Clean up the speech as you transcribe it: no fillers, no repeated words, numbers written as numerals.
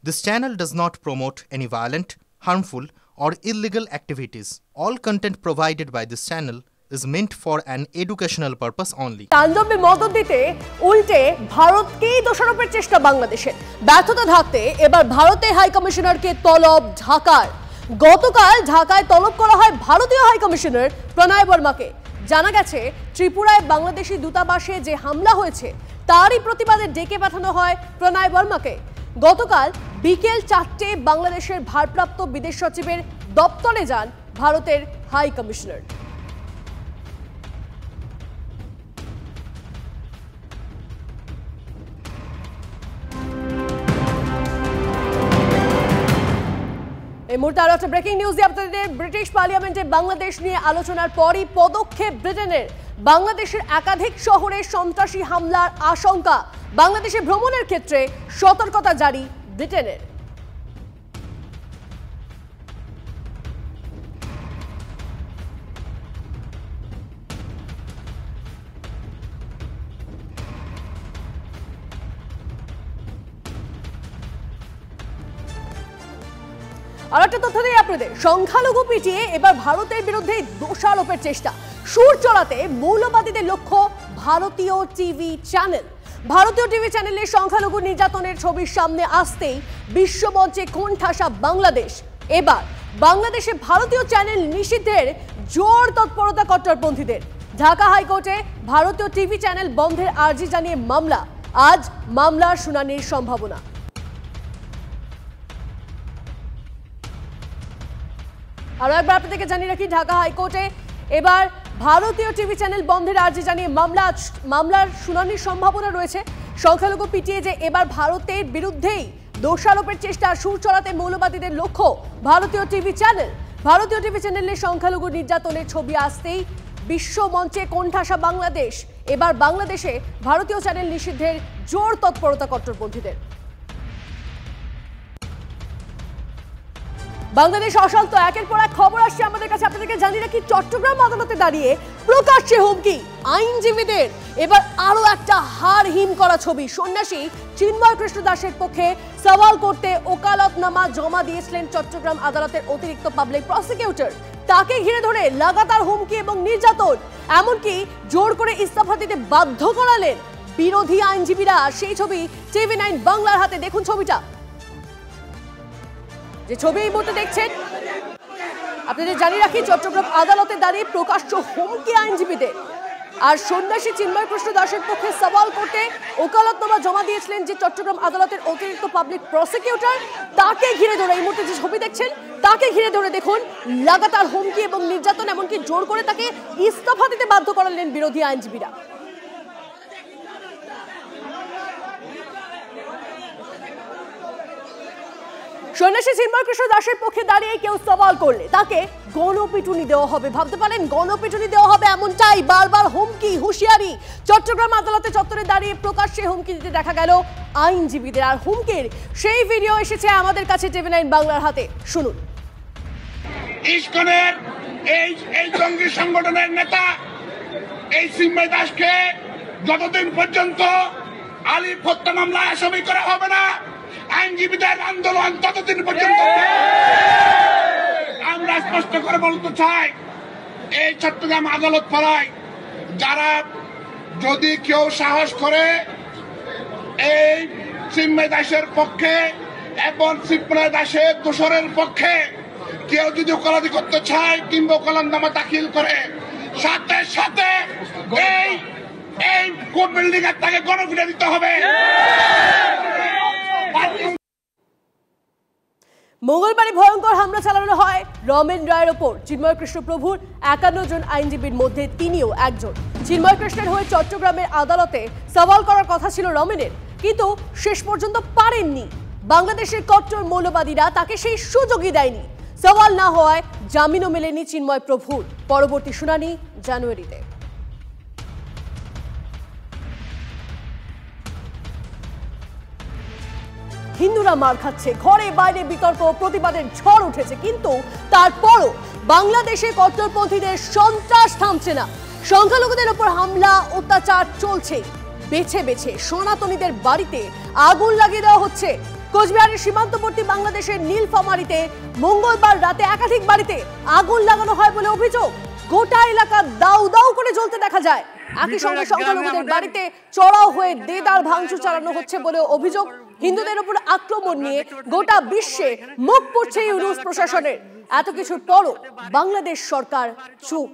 This channel does not promote any violent, harmful, or illegal activities. All content provided by this channel is meant for an educational purpose only. তাণ্ডবে মদত দিতে উল্টে ভারতকেই দোষারোপের চেষ্টা বাংলাদেশের। ব্যর্থতা ঢাকতে এবার ভারতের হাই কমিশনারকে তলব ঢাকার। গতকাল ঢাকায় তলব করা হয় ভারতীয় হাই কমিশনার প্রণয় বর্মাকে। জানা গেছে ত্রিপুরায় বাংলাদেশি দূতাবাসে যে হামলা হয়েছে তারই প্রতিবাদে ডেকে পাঠানো হয় প্রণয় বর্মাকে। গতকাল বিকেল 4টে বাংলাদেশের ভারপ্রাপ্ত বিদেশ সচিবের দপ্তরে যান ভারতের হাই কমিশনার। এই মুহূর্তে আরো একটা ব্রেকিং নিউজ দিয়ে আপনাদের ব্রিটিশ পার্লামেন্টে বাংলাদেশ নিয়ে আলোচনার পরই পদক্ষেপ ব্রিটেনের। বাংলাদেশের একাধিক শহরে সন্ত্রাসী হামলার আশঙ্কা, বাংলাদেশে ভ্রমণের ক্ষেত্রে সতর্কতা জারি ব্রিটেনের। আর একটা তথ্য দিই আপনাদের, সংখ্যালঘু পিটিয়ে এবার ভারতের বিরুদ্ধে দোষারোপের চেষ্টা। সুর চড়াতে মৌলবাদীদের লক্ষ্য ভারতীয় টিভি চ্যানেল। ভারতীয় টিভি চ্যানেলে সংখ্যালঘু নির্যাতনের ছবির সামনে আসতেই বিশ্বমঞ্চে কোণঠাসা বাংলাদেশ। এবার বাংলাদেশে ভারতীয় চ্যানেল নিষিদ্ধের জোর তৎপরতা কট্টরপন্থীদের। ঢাকা হাইকোর্টে ভারতীয় টিভি চ্যানেল বন্ধের আর্জি জানিয়ে মামলা। আজ মামলার শুনানির সম্ভাবনা। আরো একবার আপনাদেরকে জানিয়ে রাখি, ঢাকা হাইকোর্টে এবার ভারতীয় টিভি চ্যানেল বন্ধের আর্জি জানিয়ে মামলার শুনানির সম্ভাবনা রয়েছে। সংখ্যালঘু পিটিয়ে যে এবার ভারতের বিরুদ্ধেই দোষারোপের চেষ্টা, সুর চড়াতে মৌলবাদীদের লক্ষ্য ভারতীয় টিভি চ্যানেল। ভারতীয় টিভি চ্যানেলে সংখ্যালঘু নির্যাতনের ছবি আসতেই বিশ্বমঞ্চে কোণঠাসা বাংলাদেশ। এবার বাংলাদেশে ভারতীয় চ্যানেল নিষিদ্ধের জোর তৎপরতা কট্টরপন্থীদের। বাংলাদেশ অশান্ত, একের পর এক খবর আসছে আমাদের কাছে। আপনাদেরকে জানিয়ে রাখি, চট্টগ্রাম আদালতে দাঁড়িয়ে প্রকাশ্যে হুমকি আইনজীবীদের। এবার আরো একটা হার হিম করা ছবি। সন্ন্যাসী চিন্ময় কৃষ্ণ দাসের পক্ষে সওয়াল করতে ওকালতনামা জমা দিয়েছিলেন চট্টগ্রাম আদালতের অতিরিক্ত পাবলিক প্রসিকিউটর। তাকে ঘিরে ধরে লাগাতার হুমকি এবং নির্যাতন, এমনকি জোর করে ইস্তফা দিতে বাধ্য করালেন বিরোধী আইনজীবীরা। সেই ছবি TV9 বাংলার হাতে। দেখুন ছবিটা, যে ছবি এই মুহূর্তে দেখছেন। আপনাদের জানিয়ে রাখি, চট্টগ্রাম আদালতে দাঁড়িয়ে প্রকাশ্য হুমকি আইনজীবীদের। আর সন্ন্যাসী চিন্ময় কৃষ্ণ দাসের পক্ষে সওয়াল করতে ওকালতনামা জমা দিয়েছিলেন যে চট্টগ্রাম আদালতের অতিরিক্ত পাবলিক প্রসিকিউটর, তাকে ঘিরে ধরে এই মুহূর্তে যে ছবি দেখছেন, তাকে ঘিরে ধরে দেখুন লাগাতার হুমকি এবং নির্যাতন, এমনকি জোর করে তাকে ইস্তফা দিতে বাধ্য করালেন বিরোধী আইনজীবীরা। সন্ন্যাসী চিন্ময় কৃষ্ণ দাসের পক্ষে দাঁড়িয়ে কেউ সওয়াল করলে তাকে গণপিটুনি দেওয়া হবে। ভাবতে পারেন গণপিটুনি দেওয়া হবে, এমনটাই বারবার হুমকি, হুঁশিয়ারি। চট্টগ্রাম আদালতে চত্বরে দাঁড়িয়ে প্রকাশ্যে হুমকি দিতে দেখা গেল আইনজীবীদের। আর হুমকির সেই ভিডিও এসেছে আমাদের কাছে TV9 বাংলার হাতে, শুনুন। ইসকনের এই জঙ্গি সংগঠনের নেতা এই চিন্ময় দাসকে যতদিন পর্যন্ত আলিফ হত্যা মামলায় আসামি করা হবে না, আইনজীবীদের আন্দোলন ততদিন পর্যন্ত। আমরা স্পষ্ট করে বলতে চাই, এই চট্টগ্রাম আদালত পাড়ায় যারা যদি কেউ সাহস করে এই চিন্ময় দাসের পক্ষে এবং চিন্ময় দাসের দোষরের পক্ষে কেউ যদি ওকালতি করতে চায় কিংবা ওকালতনামা দাখিল করে, সাথে সাথে এই কোর্ট বিল্ডিং এর তাকে গণপিটুনি দিতে হবে। মঙ্গলবারই ভয়ঙ্কর হামলা চালানো হয় রমেন রায়ের ওপর। চিন্ময় কৃষ্ণ প্রভুর 51 জন আইনজীবীর মধ্যে তিনিও একজন। চিন্ময় কৃষ্ণের হয়ে চট্টগ্রামের আদালতে সওয়াল করার কথা ছিল রমেনের, কিন্তু শেষ পর্যন্ত পারেননি। বাংলাদেশের কট্টর মৌলবাদীরা তাকে সেই সুযোগই দেয়নি। সওয়াল না হওয়ায় জামিনও মেলেনি চিন্ময় প্রভুর। পরবর্তী শুনানি জানুয়ারিতে। হিন্দুরা মার খাচ্ছে, ঘরে বাইরে বিতর্ক, প্রতিবাদের ঝড় উঠেছে, কিন্তু তারপরও বাংলাদেশে কট্টরপন্থীদের সন্ত্রাস থামছে না। সংখ্যালঘুদের উপর হামলা, অত্যাচার চলছে। বেছে বেছে সনাতনীদের বাড়িতে আগুন লাগিয়ে দেওয়া হচ্ছে। কোচবিহারের সীমান্তবর্তী বাংলাদেশের নীলফামারীতে মঙ্গলবার রাতে একাধিক বাড়িতে আগুন লাগানো হয় বলে অভিযোগ। গোটা এলাকা দাউ দাউ করে জ্বলতে দেখা যায়। একই সঙ্গে সংখ্যালঘুদের বাড়িতে চড়াও হয়ে দেদার ভাঙচুর চালানো হচ্ছে বলে অভিযোগ। হিন্দুদের উপর আক্রমণ নিয়ে গোটা বিশ্বে মুখ পড়ছে ইউনূস প্রশাসনের। এত কিছুর পরও বাংলাদেশ সরকার চুপ।